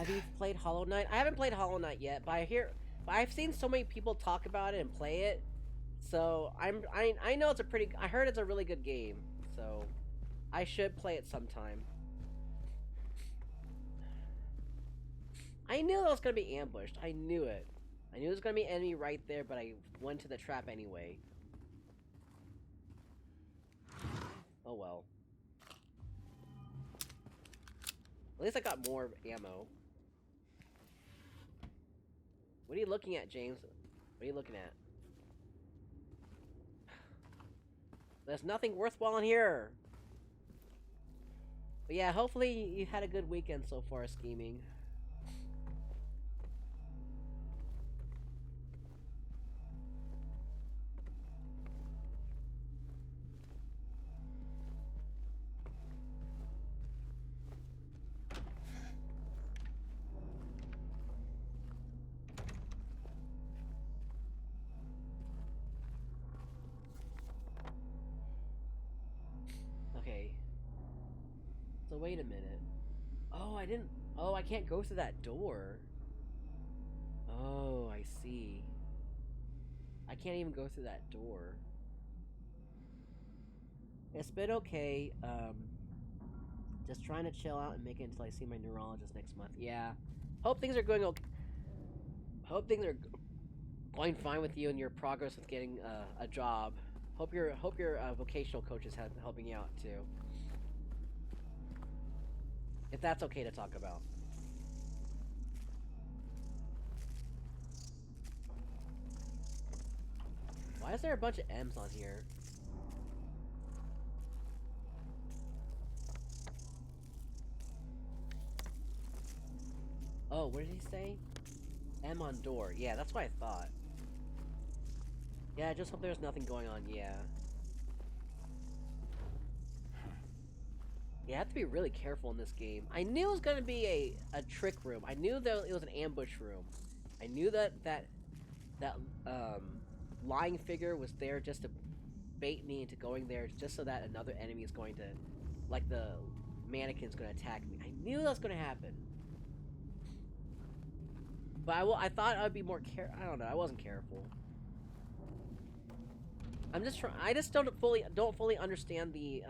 Have you played Hollow Knight? I haven't played Hollow Knight yet, but I've seen so many people talk about it and play it. So I know it's a pretty. I heard it's a really good game. So I should play it sometime. I knew I was gonna be ambushed. I knew it. I knew there was gonna be an enemy right there, but I went to the trap anyway. Oh well. At least I got more ammo. What are you looking at, James? What are you looking at? There's nothing worthwhile in here! But yeah, hopefully you had a good weekend so far scheming. Okay. So wait a minute. Oh, I didn't... Oh, I can't go through that door. Oh, I see. I can't even go through that door. It's been okay, just trying to chill out and make it until I see my neurologist next month. Yeah. Hope things are going okay. Hope things are going fine with you and your progress with getting a job. Hope your vocational coach is helping you out too. If that's okay to talk about. Why is there a bunch of M's on here? Oh, what did he say? M on door. Yeah, that's what I thought. Yeah, I just hope there's nothing going on, yeah. You have to be really careful in this game. I knew it was gonna be a trick room. I knew that it was an ambush room. I knew that lying figure was there just to bait me into going there just so that another enemy is going to, like the mannequin's gonna attack me. I knew that was gonna happen. But I thought I'd be more I don't know, I wasn't careful. I'm just trying. I just don't fully understand the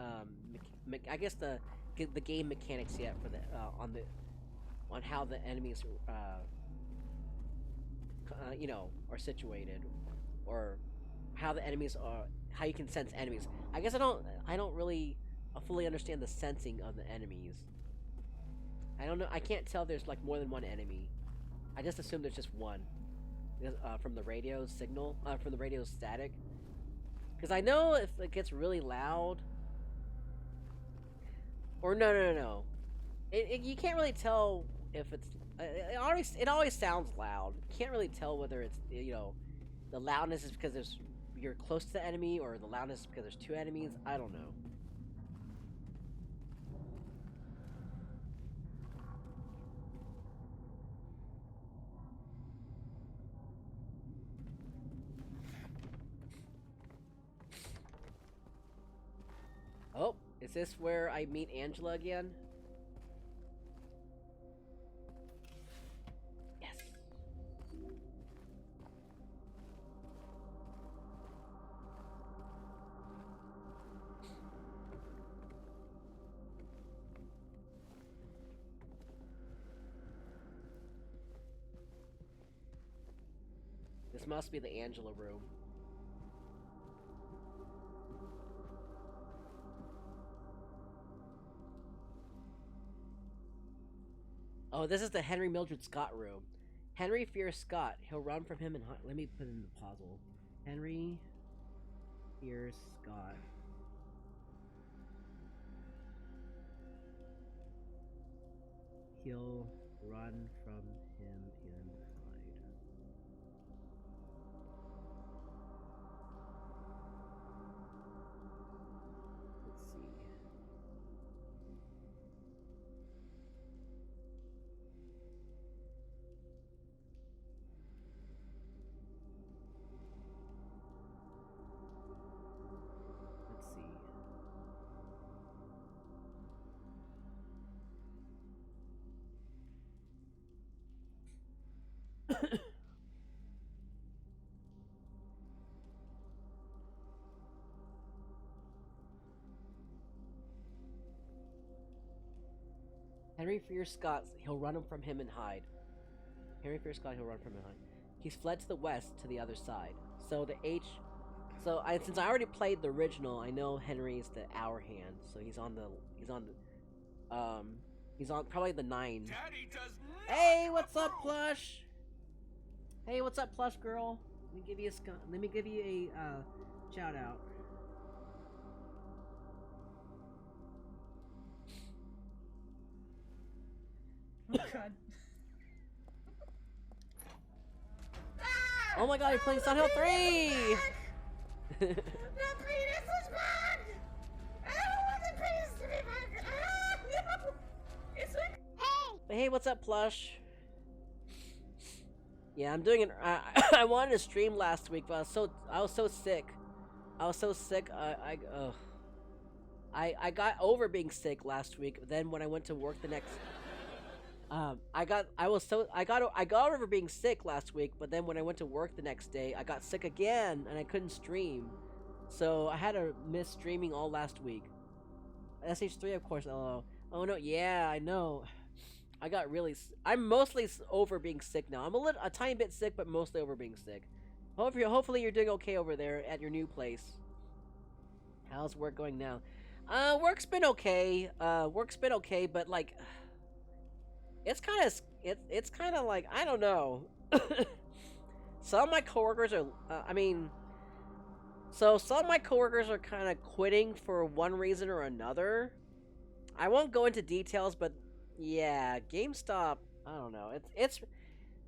I guess the game mechanics yet for the on how the enemies you know, are situated, or how the enemies are, how you can sense enemies. I guess I don't really fully understand the sensing of the enemies. I don't know. I can't tell there's like more than one enemy. I just assume there's just one from the radio signal, from the radio static. Because I know if it gets really loud, or no. You can't really tell if it's. It always sounds loud. You can't really tell whether it's, you know, the loudness is because you're close to the enemy, or the loudness is because there's two enemies. I don't know. Oh, is this where I meet Angela again? Yes. This must be the Angela room. Oh, this is the Henry Mildred Scott room. Henry fears Scott. He'll run from him and hunt. Let me put in the puzzle. Henry fears Scott. He'll run from him and hide. Let's see. Let's see. Henry fears Scott, he'll run from him and hide. Henry fears Scott, he'll run from him and hide. He's fled to the west to the other side. So the H... So, since I already played the original, I know Henry's the hour hand. So he's on probably the 9. Daddy does not. Hey, what's up, Plush? Hey, what's up, Plush girl? Let me give you a shout out. Oh god. Oh my god, you're playing Silent Hill 3! The penis is back! I don't want the penis to be back! No! It's like... Hey, what's up, Plush? Yeah, I'm doing it. I wanted to stream last week, but I was so sick. I got over being sick last week. But then when I went to work the next, I got over being sick last week. But then when I went to work the next day, I got sick again, and I couldn't stream. So I had to miss streaming all last week. SH3, of course. Oh no, yeah, I know. I'm mostly over being sick now. I'm a tiny bit sick, but mostly over being sick. Hopefully you're doing okay over there at your new place. How's work going now? Work's been okay. But like, it's kind of like, I don't know. Some of my coworkers are, some of my coworkers are kind of quitting for one reason or another. I won't go into details, but yeah, GameStop, I don't know.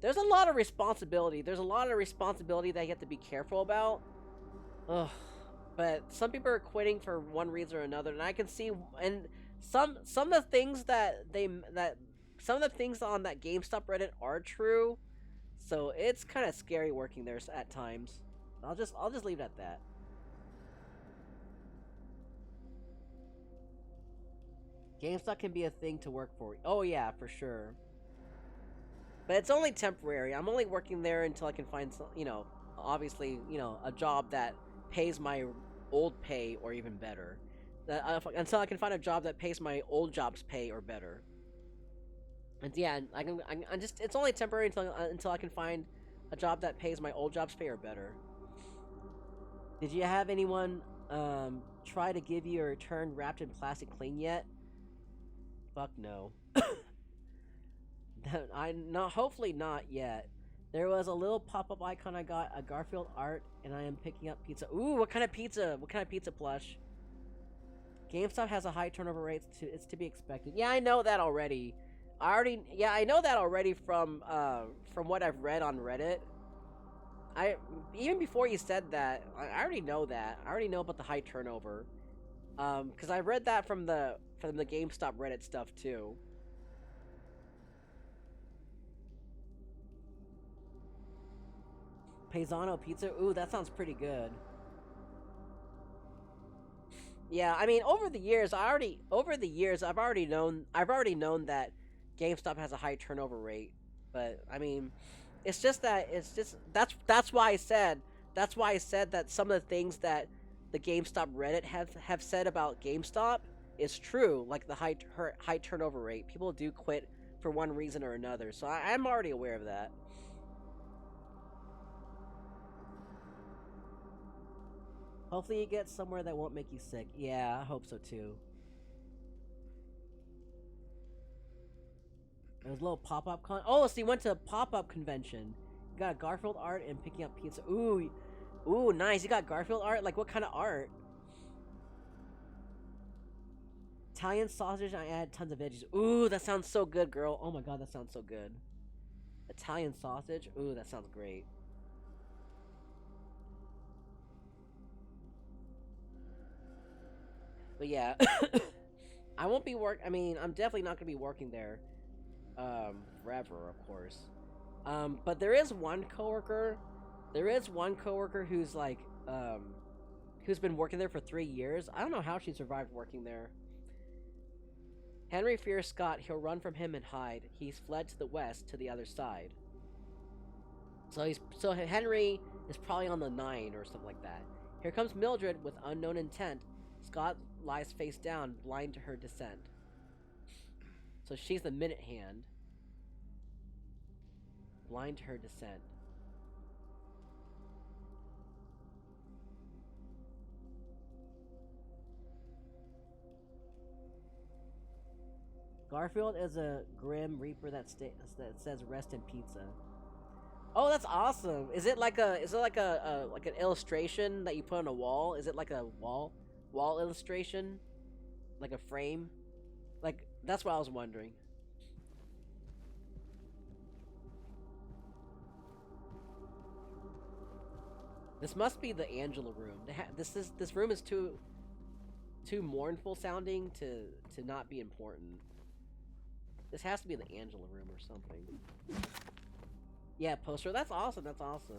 There's a lot of responsibility. There's a lot of responsibility that you have to be careful about. Ugh. But some people are quitting for one reason or another, and I can see, and some of the things some of the things on that GameStop Reddit are true. So it's kind of scary working there at times. I'll just leave it at that. GameStop can be a thing to work for. Oh yeah, for sure. But it's only temporary. I'm only working there until I can find some, obviously, a job that pays my old pay or even better. Until I can find a job that pays my old job's pay or better. And yeah, it's only temporary until I can find a job that pays my old job's pay or better. Did you have anyone try to give you a return wrapped in plastic cling yet? Fuck no. Hopefully not yet. There was a little pop-up icon I got, a Garfield art, and I am picking up pizza. Ooh, what kind of pizza? What kind of pizza, Plush? GameStop has a high turnover rate. It's to be expected. Yeah, I know that already. I know that already from what I've read on Reddit. Even before you said that, I already know that. I already know about the high turnover. Because I read that from the GameStop Reddit stuff too. Paisano pizza? Ooh, that sounds pretty good. Yeah, I mean, over the years, I've already known that GameStop has a high turnover rate. But I mean, that's why I said that some of the things that the GameStop Reddit have said about GameStop is true, like the high turnover rate. People do quit for one reason or another, so I'm already aware of that. Hopefully you get somewhere that won't make you sick. Yeah, I hope so too. There's a little pop-up oh, so you went to a pop-up convention. You got a Garfield art and picking up pizza. Ooh, nice. You got Garfield art? Like, what kind of art? Italian sausage, I add tons of veggies. Ooh, that sounds so good, girl. Oh my god, that sounds so good. Italian sausage? Ooh, that sounds great. But yeah, I won't be I'm definitely not gonna be working there, forever, of course. But there is one coworker who's like, who's been working there for 3 years. I don't know how she survived working there. Henry fears Scott. He'll run from him and hide. He's fled to the west to the other side. So Henry is probably on the 9 or something like that. Here comes Mildred with unknown intent. Scott lies face down, blind to her descent. So she's the minute hand. Blind to her descent. Garfield is a grim reaper that says rest in pizza. Oh, that's awesome. Is it like a like an illustration that you put on a wall? Is it like a wall illustration? Like a frame? Like that's what I was wondering. This must be the Angela room. This room is too mournful sounding to not be important. This has to be the Angela room or something. Yeah, poster. That's awesome. That's awesome.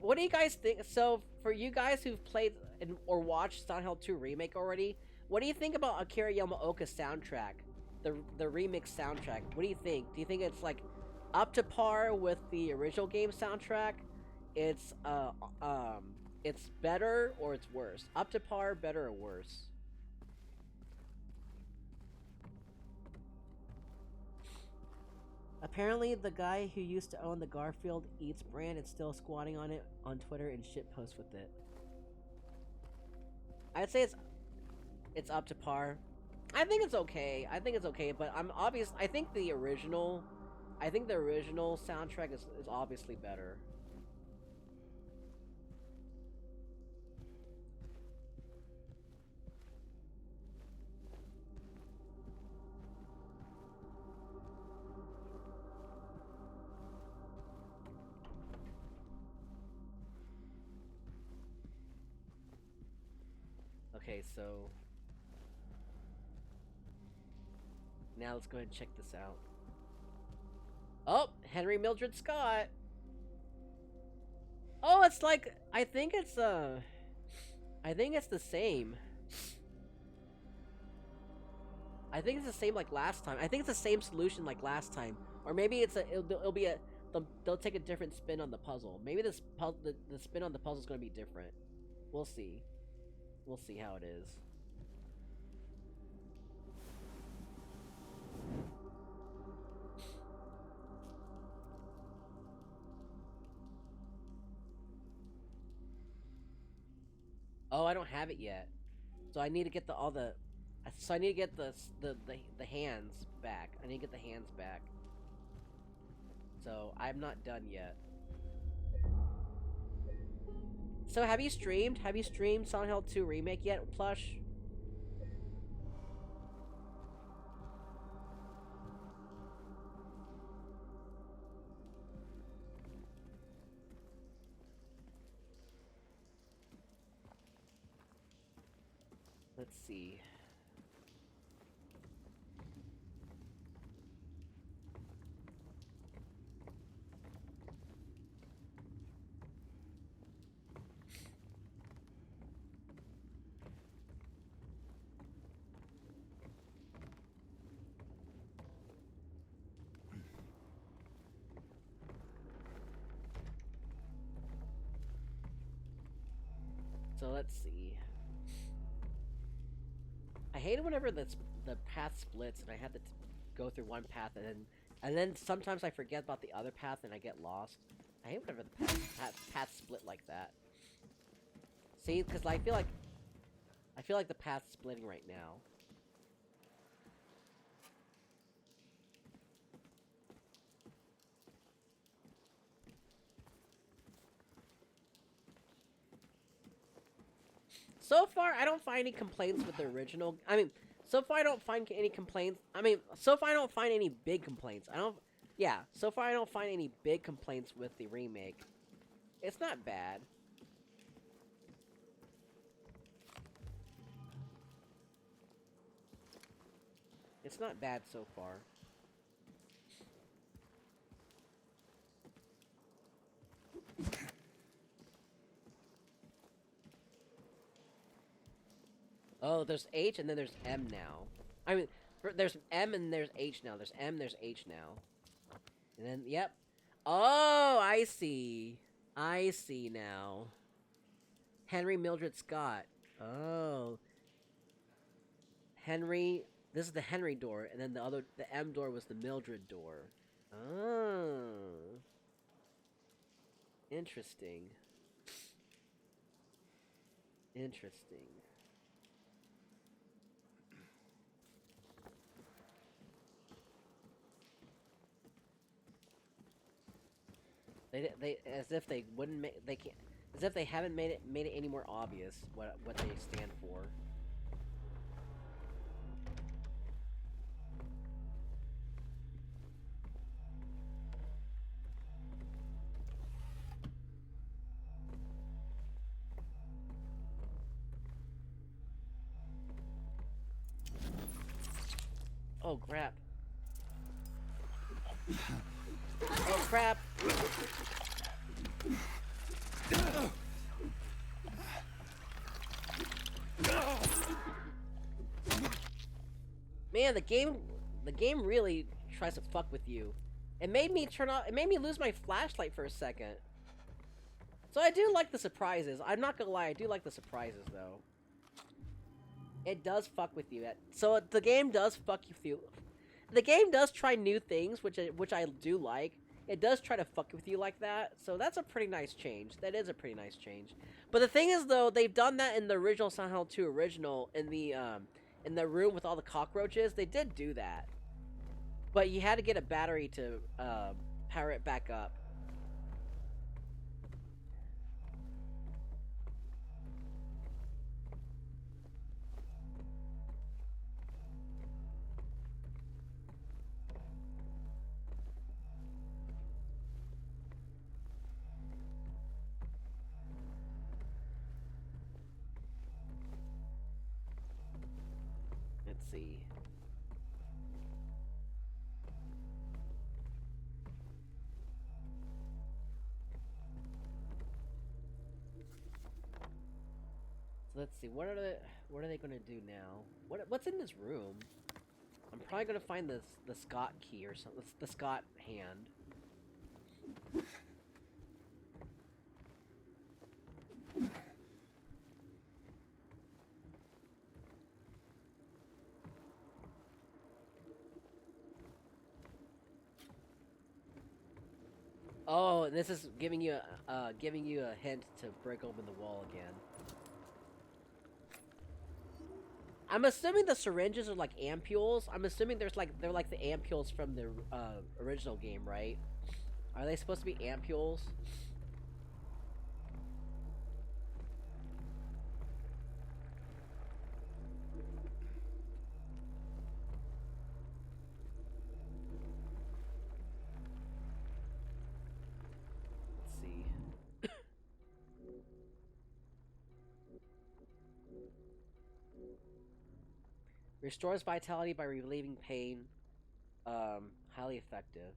What do you guys think? So, for you guys who've played or watched Silent Hill 2 Remake already, what do you think about Akira Yamaoka's soundtrack? The remix soundtrack. What do you think? Do you think it's like up to par with the original game soundtrack? It's it's better or it's worse? Up to par, better or worse? Apparently, the guy who used to own the Garfield Eats brand is still squatting on it on Twitter and shit posts with it. I'd say it's up to par. I think it's okay. I think it's okay, but I think the original soundtrack is obviously better. Okay, so now let's go ahead and check this out. Oh, Henry Mildred Scott. Oh, it's like I think it's the same. I think it's the same like last time. I think it's the same solution like last time, or maybe it'll be a they'll take a different spin on the puzzle. Maybe the spin on the puzzle is going to be different. We'll see. We'll see how it is. Oh, I don't have it yet. So I need to get I need to get the hands back. I need to get the hands back. So I'm not done yet. So have you streamed? Have you streamed Silent Hill 2 Remake yet, Plush? Let's see. So let's see. I hate it whenever the path splits and I have to go through one path and then sometimes I forget about the other path and I get lost. I hate whenever the path split like that. See, because I feel like the path's splitting right now. So far, I don't find any complaints with the original. I mean, so far I don't find any complaints. I mean, so far I don't find any big complaints. Yeah, so far I don't find any big complaints with the remake. It's not bad. It's not bad so far. Oh, there's H and then there's M now. I mean, there's M and there's H now. There's M, there's H now. And then, yep. Oh, I see. I see now. Henry Mildred Scott. Oh. Henry. This is the Henry door, and then the M door was the Mildred door. Oh. Interesting. Interesting. They as if they wouldn't make they can't as if they haven't made it any more obvious what they stand for. Oh crap. Oh crap. Man, the game really tries to fuck with you. It made me lose my flashlight for a second. So I do like the surprises. I'm not gonna lie, I do like the surprises though. It does fuck with you. So the game does fuck you through. The game does try new things, which I do like. It does try to fuck with you like that, so that's a pretty nice change. That is a pretty nice change. But the thing is, though, they've done that in the original Silent Hill 2 original, in the room with all the cockroaches. They did do that, but you had to get a battery to power it back up. Let's see. So let's see. What are they gonna do now? What's in this room? I'm probably gonna find the Scott key or something. The Scott hand. Oh, and this is giving you a hint to break open the wall again. I'm assuming the syringes are like ampules. I'm assuming they're like the ampules from the original game, right? Are they supposed to be ampules? Let's see. Restores vitality by relieving pain. Highly effective.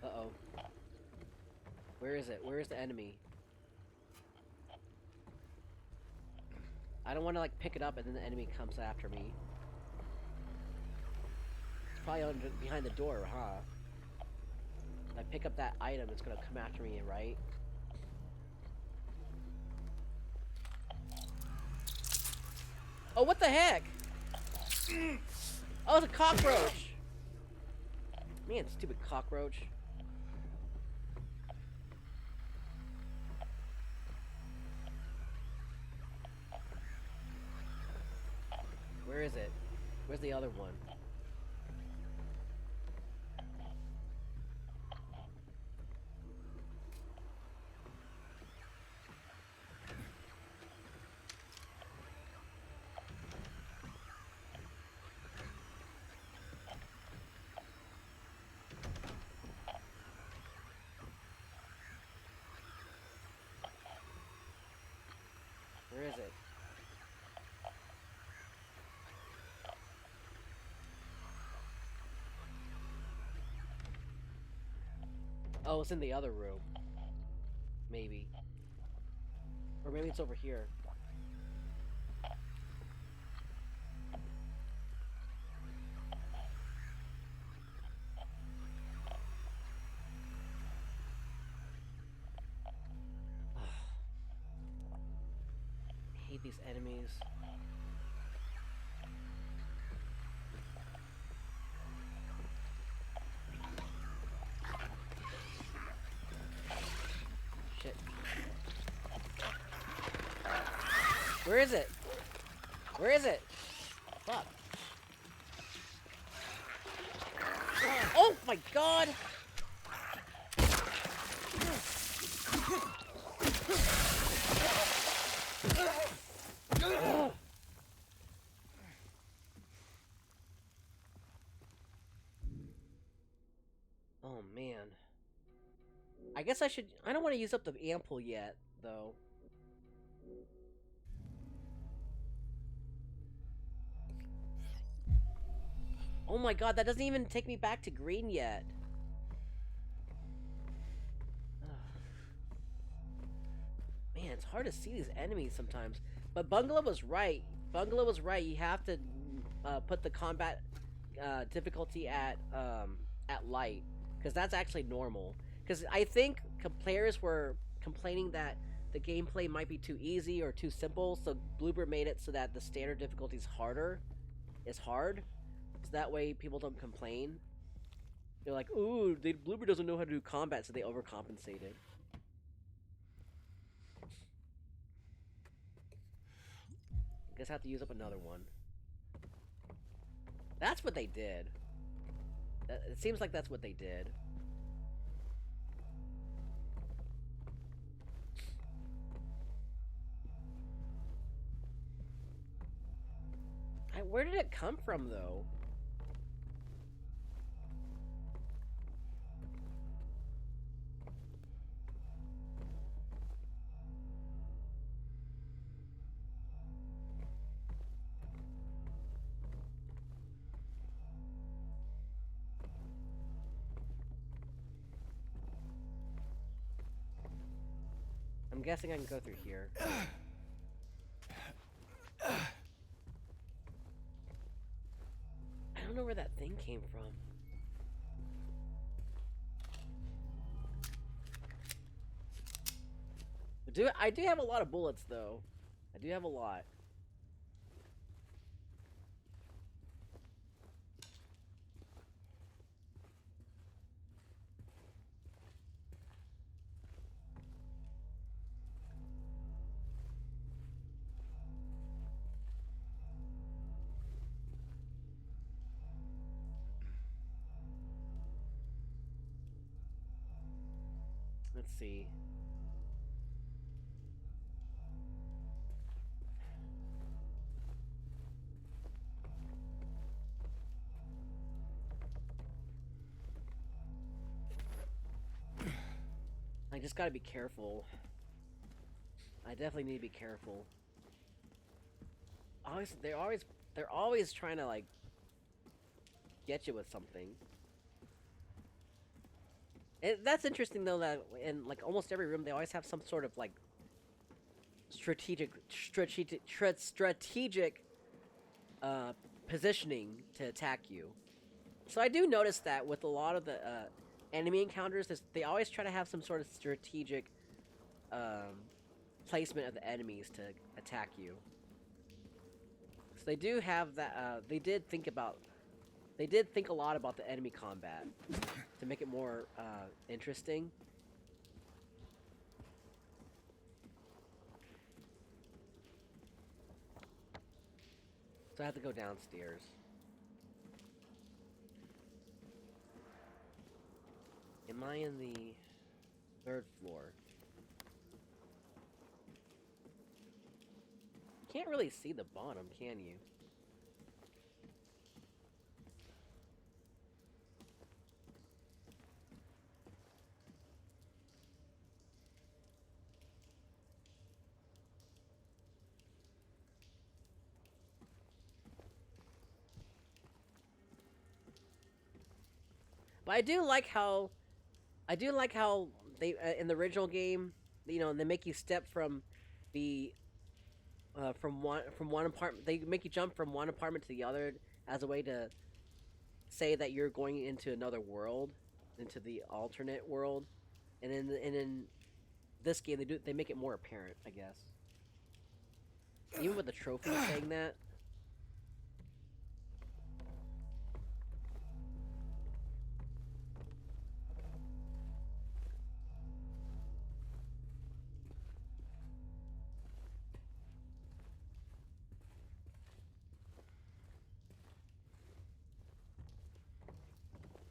Uh-oh. Where is it? Where is the enemy? I don't want to like pick it up and then the enemy comes after me. It's probably behind the door, huh? If I pick up that item, it's gonna come after me, right? Oh, what the heck? Oh, it's a cockroach! Man, stupid cockroach. Where is it? Where's the other one? Where is it? Oh, it's in the other room. Maybe. Or maybe it's over here. I hate these enemies. Shit. Where is it? Where is it? Fuck. Oh my god! Oh man. I guess I should. I don't want to use up the ample yet, though. Oh my god, that doesn't even take me back to green yet. Man, it's hard to see these enemies sometimes. But Bungalow was right. Bungalow was right. You have to put the combat difficulty at light, because that's actually normal. Because I think players were complaining that the gameplay might be too easy or too simple, so Bloober made it so that the standard difficulty is harder. It's hard, so that way people don't complain. They're like, "Ooh, Bloober doesn't know how to do combat," so they overcompensated. I guess I have to use up another one. That's what they did. It seems like that's what they did. Where did it come from, though? I'm guessing I can go through here. I don't know where that thing came from. I do have a lot of bullets, though. I do have a lot. Let's see. I just gotta be careful. I definitely need to be careful. They're always trying to, like, get you with something. That's interesting, though, that in, like, almost every room, they always have some sort of, like, strategic positioning to attack you. So I do notice that with a lot of the enemy encounters, they always try to have some sort of strategic placement of the enemies to attack you. So they do have that. They did think a lot about the enemy combat to make it more interesting. So I have to go downstairs. Am I in the 3rd floor? You can't really see the bottom, can you? But I do like how I do like how they in the original game, they make you step from the from one apartment. They make you jump from one apartment to the other as a way to say that you're going into another world, into the alternate world. And in this game, they make it more apparent, I guess. Even with the trophy saying that.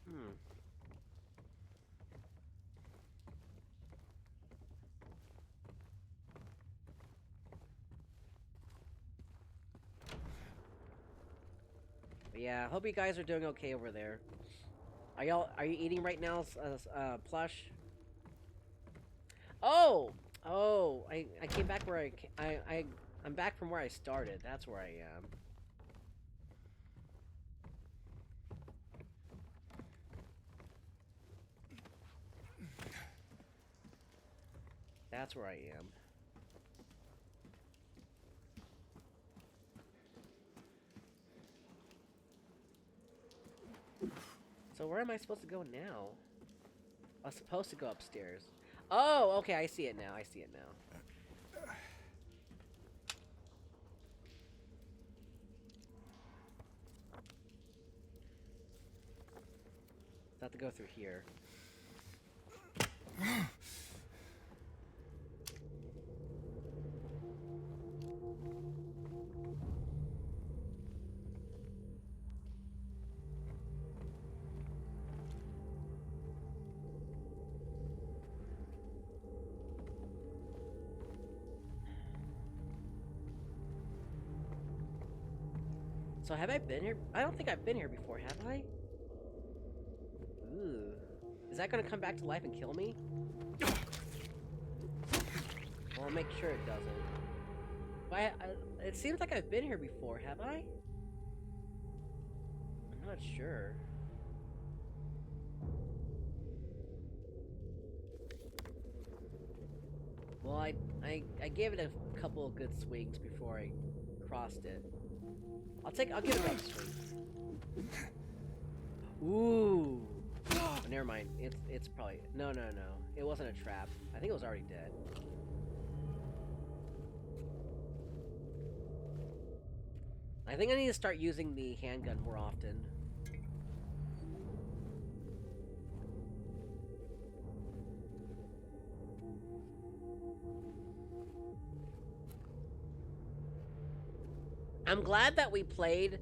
Hmm. But yeah, hope you guys are doing okay over there. Are you eating right now, plush? Oh, oh, I came back where I'm back from where I started. That's where I am. That's where I am. So where am I supposed to go now? I was supposed to go upstairs. Oh, okay, I see it now. I see it now. I have to go through here. So have I been here? I don't think I've been here before, have I? Ooh. Is that gonna come back to life and kill me? Well, I'll make sure it doesn't. But it seems like I've been here before, have I? I'm not sure. Well, I gave it a couple of good swings before I crossed it. I'll give it another swing. Ooh. Oh, never mind. It's probably no. It wasn't a trap. I think it was already dead. I think I need to start using the handgun more often. I'm glad that we played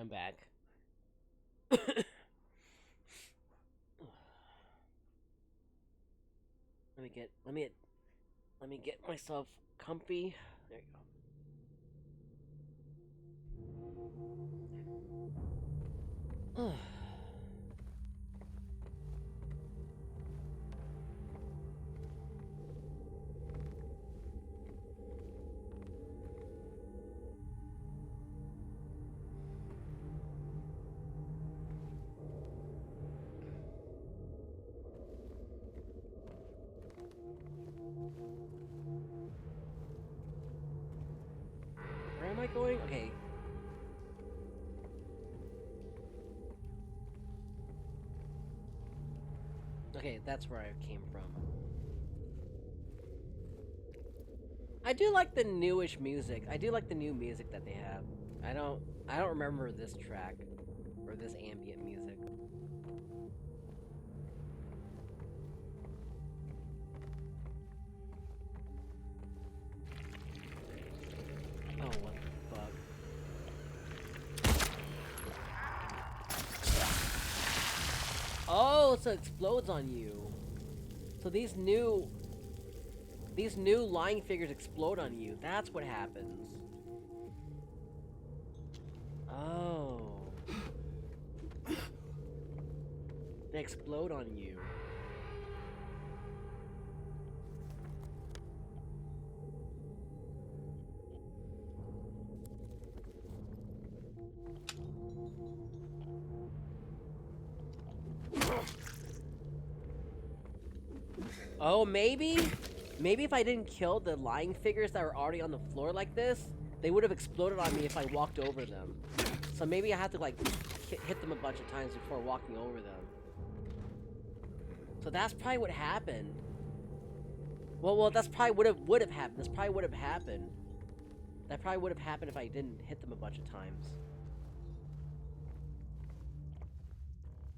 I'm back. Let me get myself comfy. There you go. Where am I going? Okay. Okay, that's where I came from. I do like the newish music. I do like the new music that they have. I don't remember this track or this ambient music. Oh, what the fuck? Oh, so it explodes on you. So these new lying figures explode on you. That's what happens. Oh. They explode on you. Oh, maybe if I didn't kill the lying figures that were already on the floor like this, they would have exploded on me if I walked over them. So maybe I have to like hit them a bunch of times before walking over them. So that's probably what happened. Well, that's probably would have happened. This probably would have happened. That probably would have happened if I didn't hit them a bunch of times.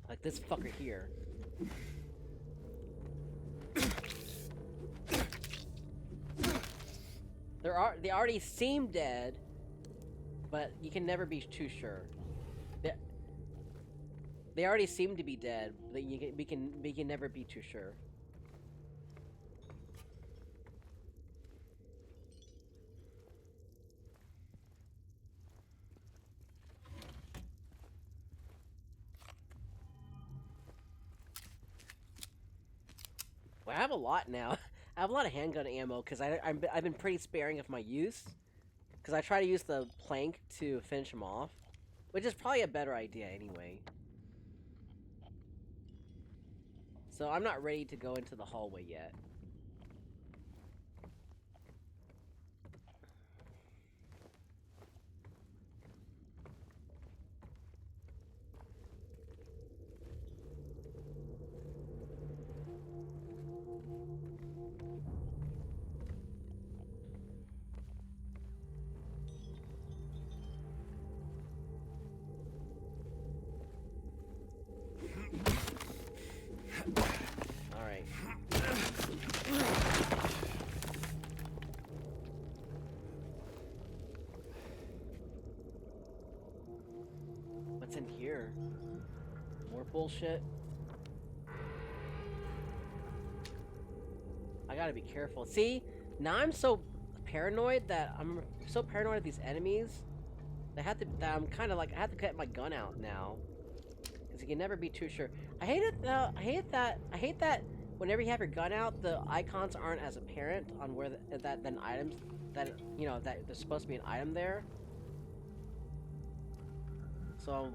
Like this fucker here. They already seem dead, but you can never be too sure. They already seem to be dead, but we can never be too sure. Well, I have a lot now. I have a lot of handgun ammo because I've been pretty sparing of my use. Because I try to use the plank to finish them off, which is probably a better idea anyway. So I'm not ready to go into the hallway yet. Alright. What's in here? More bullshit? I gotta be careful. See? Now I'm so paranoid that I'm so paranoid of these enemies. That I'm kind of like, I have to get my gun out now. Because you can never be too sure. I hate it though. I hate that whenever you have your gun out, the icons aren't as apparent on where that items that that there's supposed to be an item there. So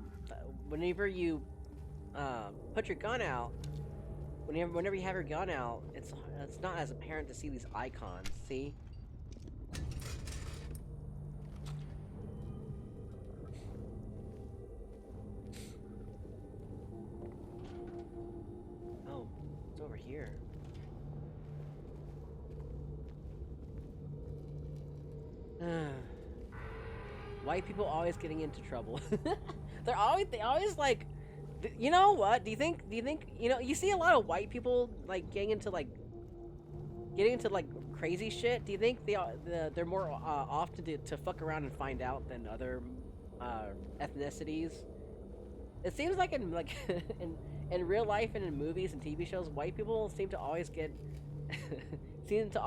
whenever you put your gun out, whenever you have your gun out, it's not as apparent to see these icons. See? Over here. White people always getting into trouble. they always like, you know what? Do you think you see a lot of white people like getting into like crazy shit? Do you think they're more often to fuck around and find out than other ethnicities. It seems like in in real life and in movies and TV shows, white people seem to always get into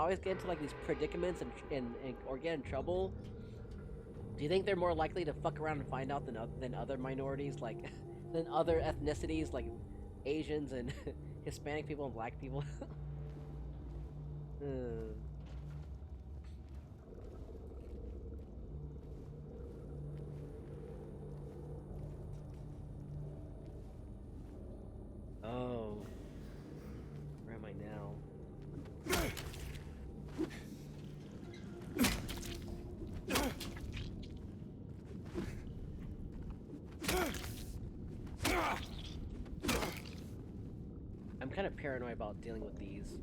like these predicaments and or get in trouble. Do you think they're more likely to fuck around and find out than other minorities, like than other ethnicities like Asians and Hispanic people and black people? Hmm. Oh, where am I now? I'm kind of paranoid about dealing with these.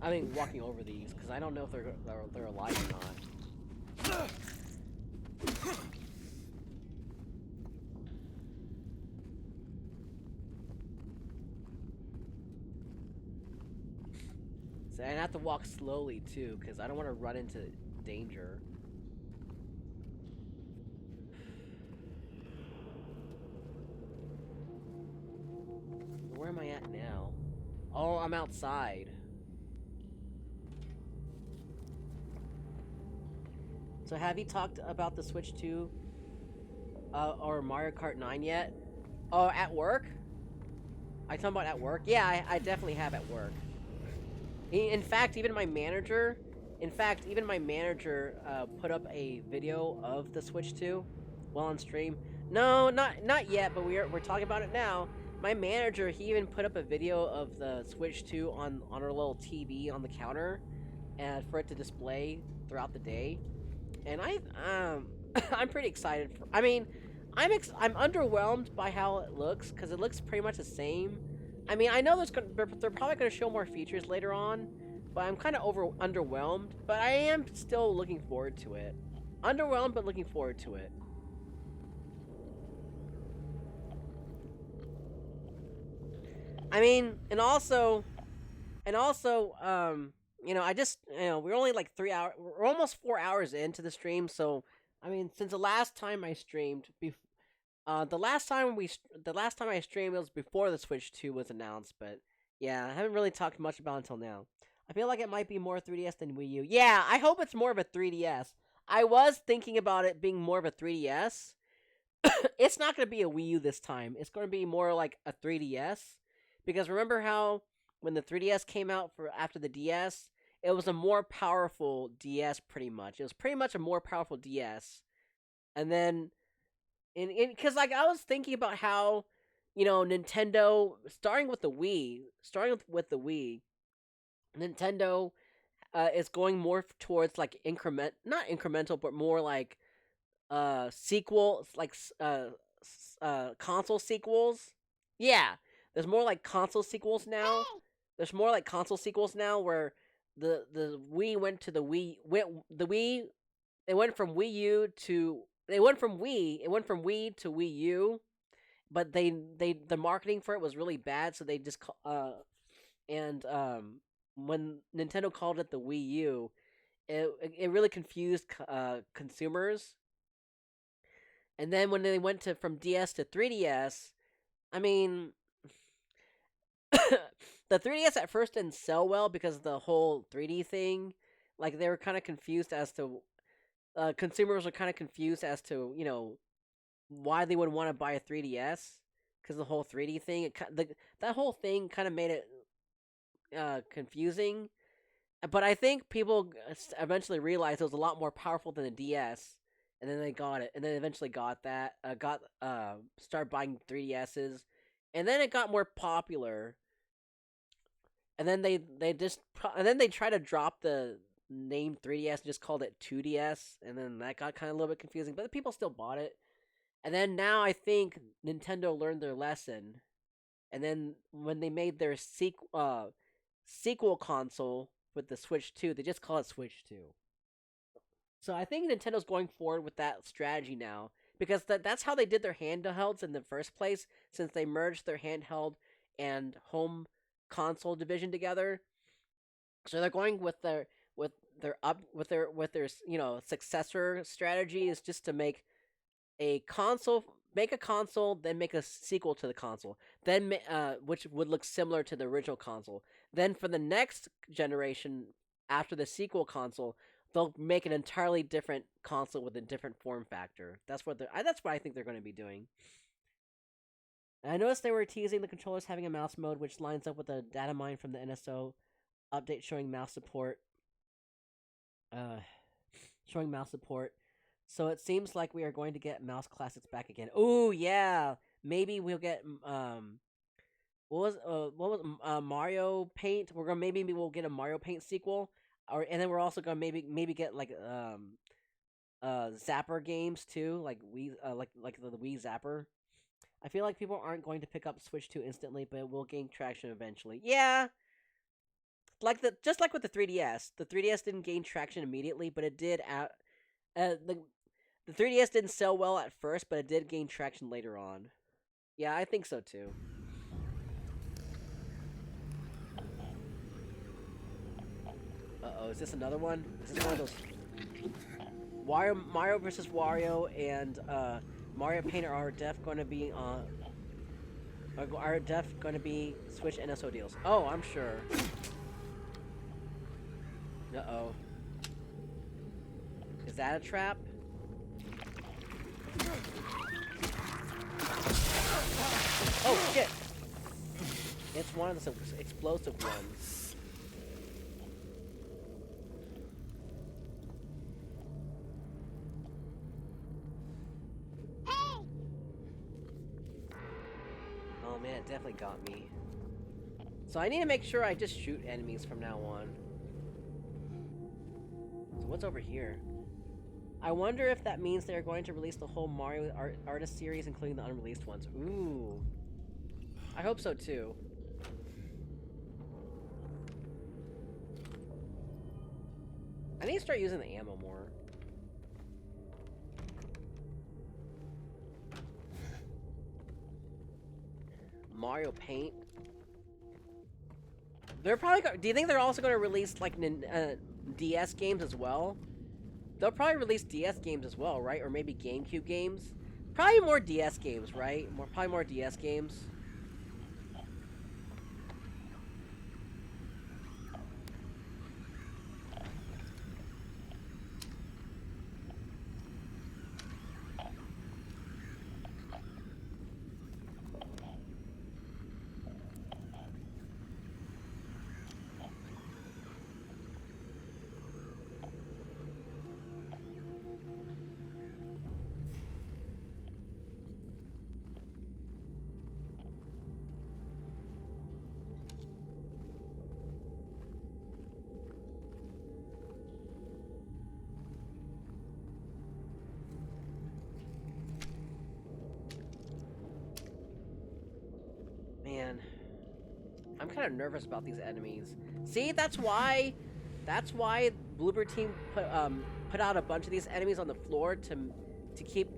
I mean, walking over these because I don't know if they're alive or not. So I have to walk slowly too because I don't want to run into danger. Where am I at now? Oh, I'm outside. So have you talked about the Switch 2 or Mario Kart 9 yet? Oh, at work? I talking about at work? Yeah, I definitely have at work. In fact, even my manager, put up a video of the Switch 2 while on stream. No, not yet, but we're talking about it now. My manager, he even put up a video of the Switch 2 on our little TV on the counter, and for it to display throughout the day. And I'm pretty excited. I mean, I'm underwhelmed by how it looks because it looks pretty much the same. I mean, I know they're probably gonna show more features later on, but I'm kind of underwhelmed. But I am still looking forward to it. Underwhelmed, but looking forward to it. I mean, you know, we're only like 3 hours, we're almost 4 hours into the stream, so I mean, since the last time I streamed, the last time I streamed it was before the Switch 2 was announced, but yeah, I haven't really talked much about it until now. I feel like it might be more 3DS than Wii U. Yeah, I hope it's more of a 3DS. I was thinking about it being more of a 3DS. It's not going to be a Wii U this time. It's going to be more like a 3DS. Because remember how when the 3DS came out for after the DS, it was a more powerful DS pretty much. It was pretty much a more powerful DS. And then because like I was thinking about how, you know, Nintendo starting with the Wii, Nintendo is going more towards like not incremental, but more like sequels, like console sequels. Yeah, there's more like console sequels now. There's more like console sequels now where the Wii went to the Wii went the Wii it went from Wii U to it went from Wii to Wii U, but the marketing for it was really bad, so they just and when Nintendo called it the Wii U, it really confused consumers. And then when they went to from DS to 3DS, I mean, the 3DS at first didn't sell well because of the whole 3D thing. Like they were kind of confused as to consumers were kind of confused as to, you know, why they would want to buy a 3DS because the whole 3D thing. That whole thing kind of made it confusing. But I think people eventually realized it was a lot more powerful than the DS, and then they got it, and then eventually got that, started buying 3DSs, and then it got more popular, and then and then they tried to drop the name 3DS and just called it 2DS, and then that got kind of a little bit confusing, but the people still bought it, and then now I think Nintendo learned their lesson, and then when they made their sequel console with the Switch 2, they just call it Switch 2. So I think Nintendo's going forward with that strategy now because that's how they did their handhelds in the first place since they merged their handheld and home console division together. So they're going with their you know, successor strategy is just to make a console, make a console, then make a sequel to the console, then which would look similar to the original console. Then for the next generation, after the sequel console, they'll make an entirely different console with a different form factor. That's what I think they're going to be doing. And I noticed they were teasing the controllers having a mouse mode, which lines up with the data mine from the NSO update showing mouse support. Uh, showing mouse support. So it seems like we are going to get mouse classics back again. Ooh, yeah. Maybe we'll get Mario Paint. Maybe we'll get a Mario Paint sequel, and then we're also gonna maybe get like Zapper games too, like the Wii Zapper. I feel like people aren't going to pick up Switch 2 instantly, but it will gain traction eventually. Yeah, just like with the 3DS. The 3DS didn't gain traction immediately, but it did at the 3DS didn't sell well at first, but it did gain traction later on. Yeah, I think so too. Uh-oh, is this another one? Is this one of those Mario versus Wario and Mario Paint are def going to be are def going to be Switch NSO deals? Oh, I'm sure. Uh-oh. Is that a trap? Oh, shit! It's one of the explosive ones. Hey! Oh man, it definitely got me. So I need to make sure I just shoot enemies from now on. So what's over here? I wonder if that means they're going to release the whole Mario Artist series, including the unreleased ones. Ooh. I hope so, too. I need to start using the ammo more. Mario Paint. They're probably do you think they're also going to release, like, DS games as well? They'll probably release DS games as well, right? Or maybe GameCube games? Probably more DS games, right? Probably more DS games. Man, I'm kind of nervous about these enemies. See, that's why Bluebird Team put out a bunch of these enemies on the floor to keep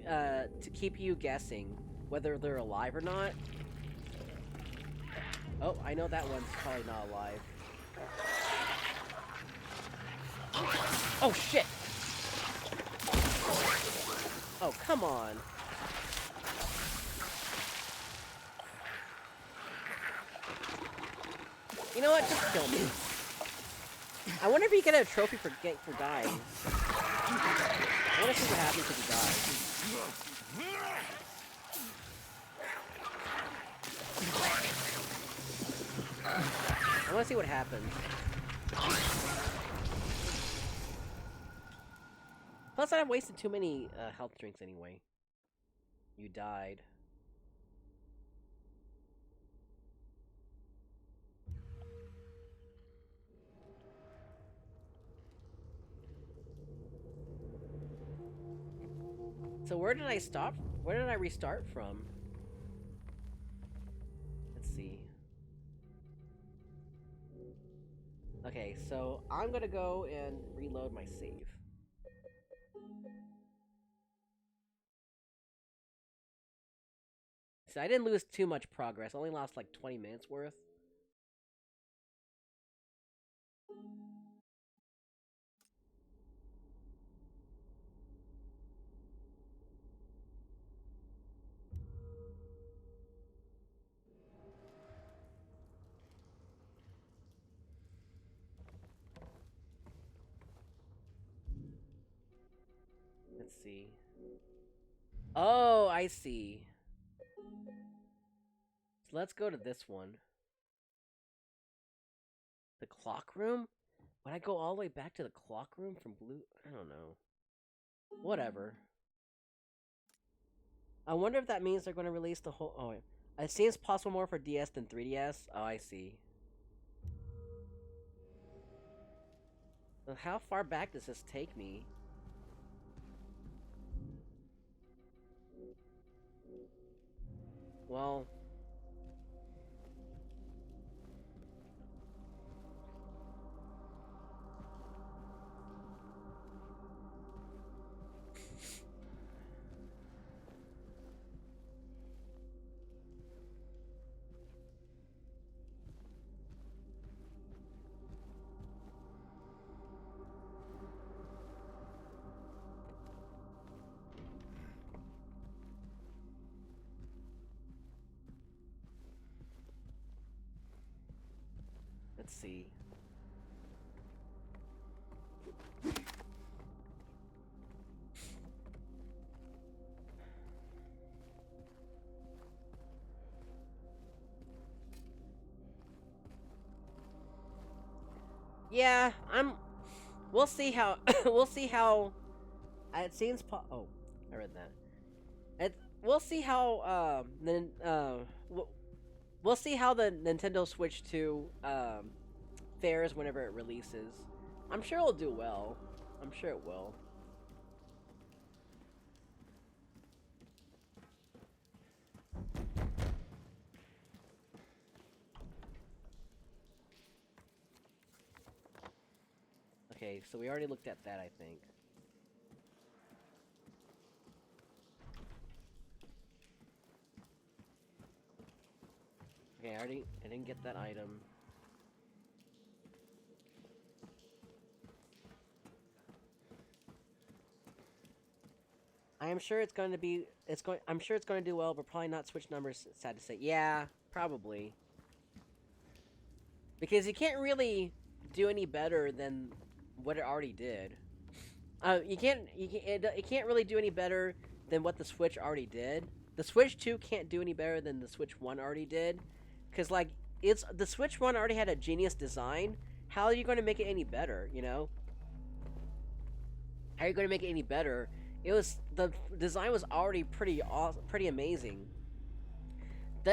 you guessing whether they're alive or not. Oh, I know that one's probably not alive. Oh shit! Oh, come on. You know what? Just kill me. I wonder if you get a trophy for dying. I want to see what happens if you die. I want to see what happens. Plus, I've wasted too many health drinks anyway. You died. So where did I stop? Where did I restart from? Let's see. Okay, so I'm gonna go and reload my save. So I didn't lose too much progress. I only lost like 20 minutes worth. Let's see. Oh, I see. So let's go to this one. The clock room? Would I go all the way back to the clock room from blue? I don't know. Whatever. I wonder if that means they're going to release the whole... Oh, wait. It seems possible more for DS than 3DS. Oh, I see. So how far back does this take me? Well... Let's see. Yeah, we'll see how... we'll see how... It seems oh, I read that. We'll see how, we'll see how the Nintendo Switch 2, fares whenever it releases. I'm sure it'll do well. I'm sure it will. Okay, so we already looked at that, I think. Okay, I didn't get that item. I am sure it's going to be, I'm sure it's going to do well, but probably not Switch numbers, sad to say. Yeah, probably. Because you can't really do any better than what it already did. It can't really do any better than what the Switch already did. The Switch 2 can't do any better than the Switch 1 already did. Because, like, the Switch 1 already had a genius design. How are you going to make it any better, you know? How are you going to make it any better? The design was already pretty amazing.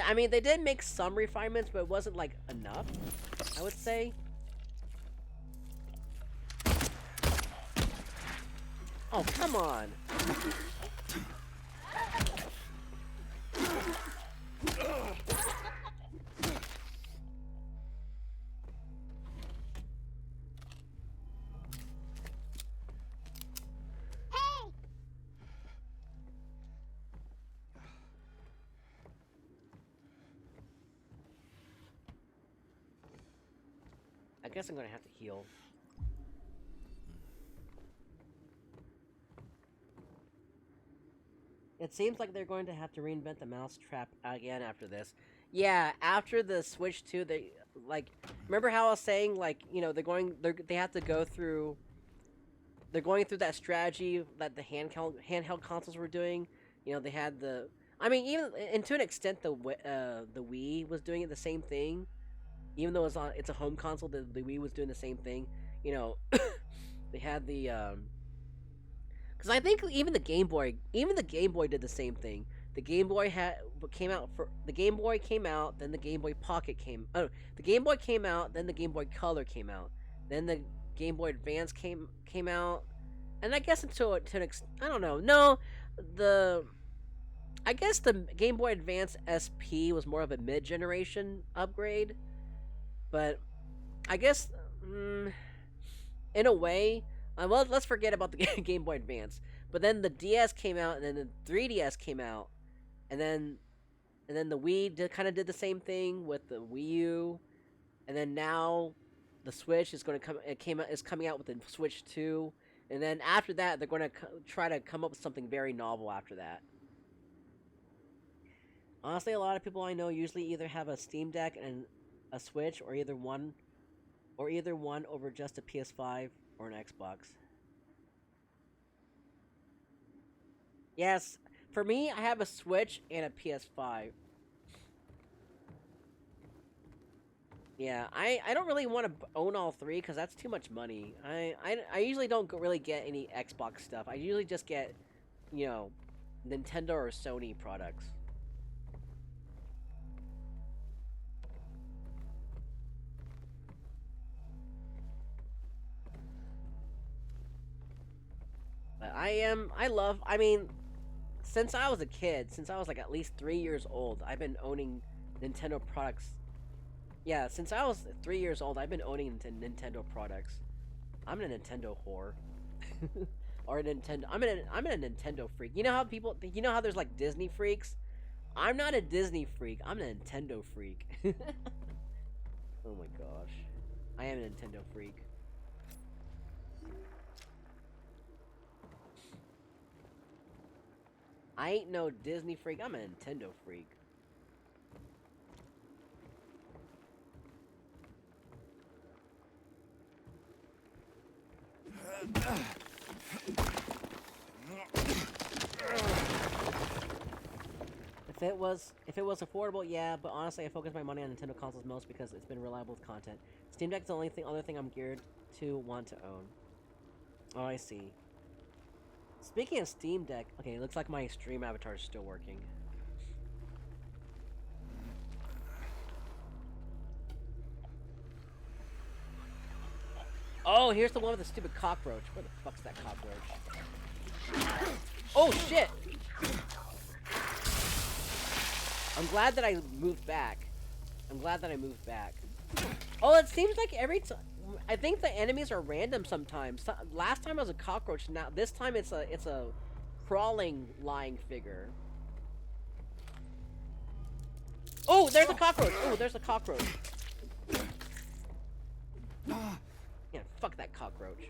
I mean, they did make some refinements, but it wasn't, like, enough, I would say. Oh, come on! I guess I'm gonna have to heal. It seems like they're going to have to reinvent the mousetrap again after this. Yeah, after the Switch 2, they, like, remember how I was saying, like, you know, they have to go through, they're going through that strategy that the handheld consoles were doing. You know, they had I mean, even, and to an extent, the Wii was doing it the same thing. Even though it's a home console, the Wii was doing the same thing. You know, they had the, because I think even the Game Boy did the same thing. The Game Boy came out, then the Game Boy Pocket came. Oh, the Game Boy came out, then the Game Boy Color came out, then the Game Boy Advance came out, and I guess to an extent, I don't know. No, I guess the Game Boy Advance SP was more of a mid-generation upgrade, but I guess in a way, well, let's forget about the Game Boy Advance. But then the DS came out, and then the 3DS came out, and then the Wii kind of did the same thing with the Wii U, and then now the Switch is going to is coming out with the Switch 2, and then after that they're going to try to come up with something very novel after that. Honestly, a lot of people I know usually either have a Steam Deck and a Switch, or either one over just a PS5 or an Xbox. Yes, for me, I have a Switch and a PS5. Yeah, I don't really want to own all three because that's too much money. I usually don't really get any Xbox stuff. I usually just get, you know, Nintendo or Sony products. But I mean, since I was a kid, since I was like at least 3 years old, I've been owning Nintendo products. Yeah, since I was 3 years old, I've been owning Nintendo products. I'm a Nintendo whore. Or a Nintendo. I'm a Nintendo freak. You know how people. You know how there's like Disney freaks. I'm not a Disney freak. I'm a Nintendo freak. Oh my gosh, I am a Nintendo freak. I ain't no Disney freak. I'm a Nintendo freak. If it was affordable, yeah, but honestly, I focus my money on Nintendo consoles most because it's been reliable with content. Steam Deck's the only other thing I'm geared to want to own. Oh, I see. Speaking of Steam Deck, okay, it looks like my stream avatar is still working. Oh, here's the one with the stupid cockroach. Where the fuck's that cockroach? Oh shit! I'm glad that I moved back. I'm glad that I moved back. Oh, it seems like every time. I think the enemies are random sometimes. Last time I was a cockroach. Now this time it's a crawling lying figure. Oh, there's a cockroach. Oh, there's a cockroach. Yeah, fuck that cockroach.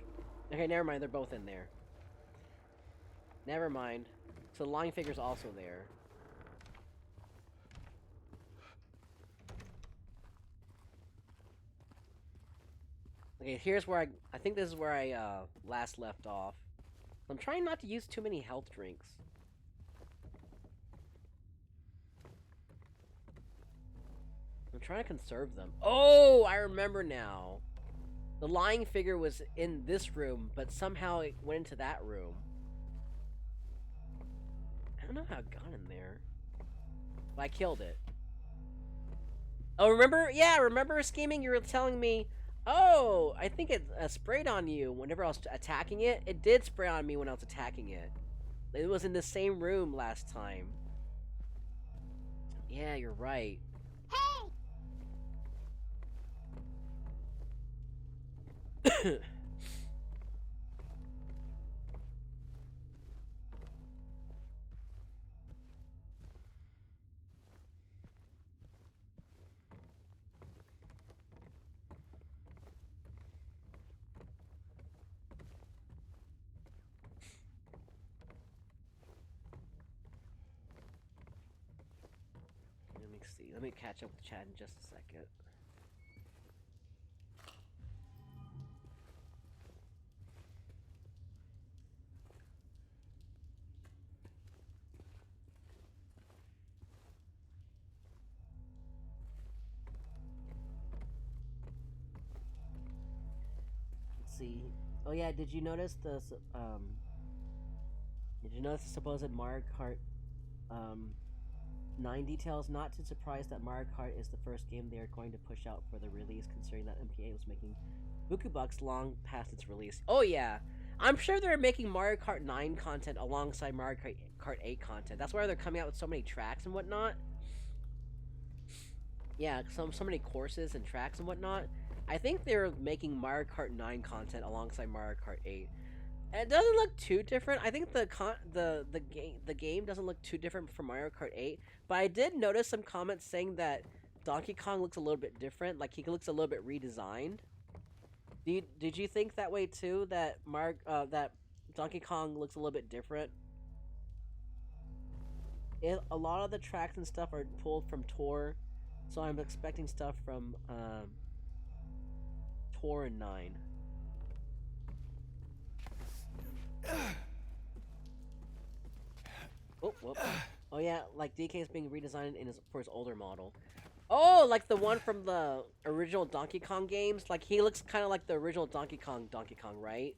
Okay, never mind. They're both in there. Never mind. So the lying figure's also there. Okay, here's where I think this is where I last left off. I'm trying not to use too many health drinks. I'm trying to conserve them. Oh, I remember now. The lying figure was in this room, but somehow it went into that room. I don't know how it got in there. But I killed it. Oh, remember? Yeah, remember scheming? You were telling me, oh, I think it sprayed on you whenever I was attacking it. It did spray on me when I was attacking it. It was in the same room last time. Yeah, you're right. Hey! Let me see. Let me catch up with the chat in just a second. Let's see. Oh yeah, did you notice the supposed Mario Kart 9 details? Not too surprised that Mario Kart is the first game they are going to push out for the release, considering that MPA was making buku bucks long past its release. Oh yeah, I'm sure they're making Mario Kart 9 content alongside Mario Kart 8 content. That's why they're coming out with so many tracks and whatnot. Yeah, so many courses and tracks and whatnot. I think they're making Mario Kart 9 content alongside Mario Kart 8. And it doesn't look too different. I think the game doesn't look too different from Mario Kart 8, but I did notice some comments saying that Donkey Kong looks a little bit different, like he looks a little bit redesigned. Did you think that way too? That that Donkey Kong looks a little bit different. A lot of the tracks and stuff are pulled from Tour, so I'm expecting stuff from Tour and 9. Whoop. Oh yeah, like DK is being redesigned for his older model. Oh, like the one from the original Donkey Kong games. Like he looks kind of like the original Donkey Kong, right?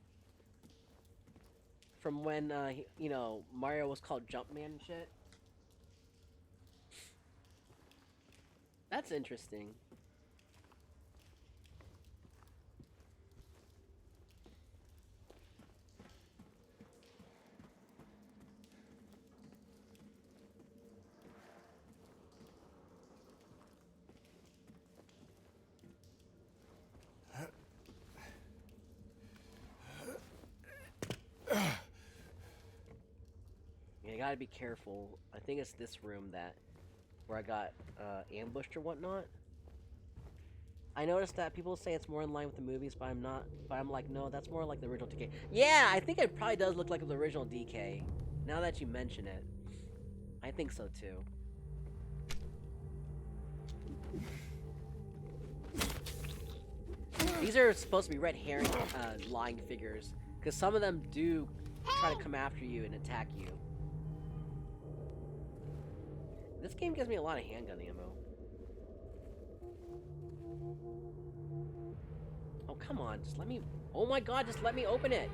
From when you know, Mario was called Jumpman and shit. That's interesting. Yeah, you gotta be careful. I think it's this room where I got ambushed or whatnot. I noticed that people say it's more in line with the movies, but I'm not. But I'm like, no, that's more like the original DK. Yeah, I think it probably does look like the original DK. Now that you mention it, I think so too. These are supposed to be red herring lying figures, because some of them do try to come after you and attack you. This game gives me a lot of handgun ammo. Oh, come on, just let me... Oh my god, just let me open it!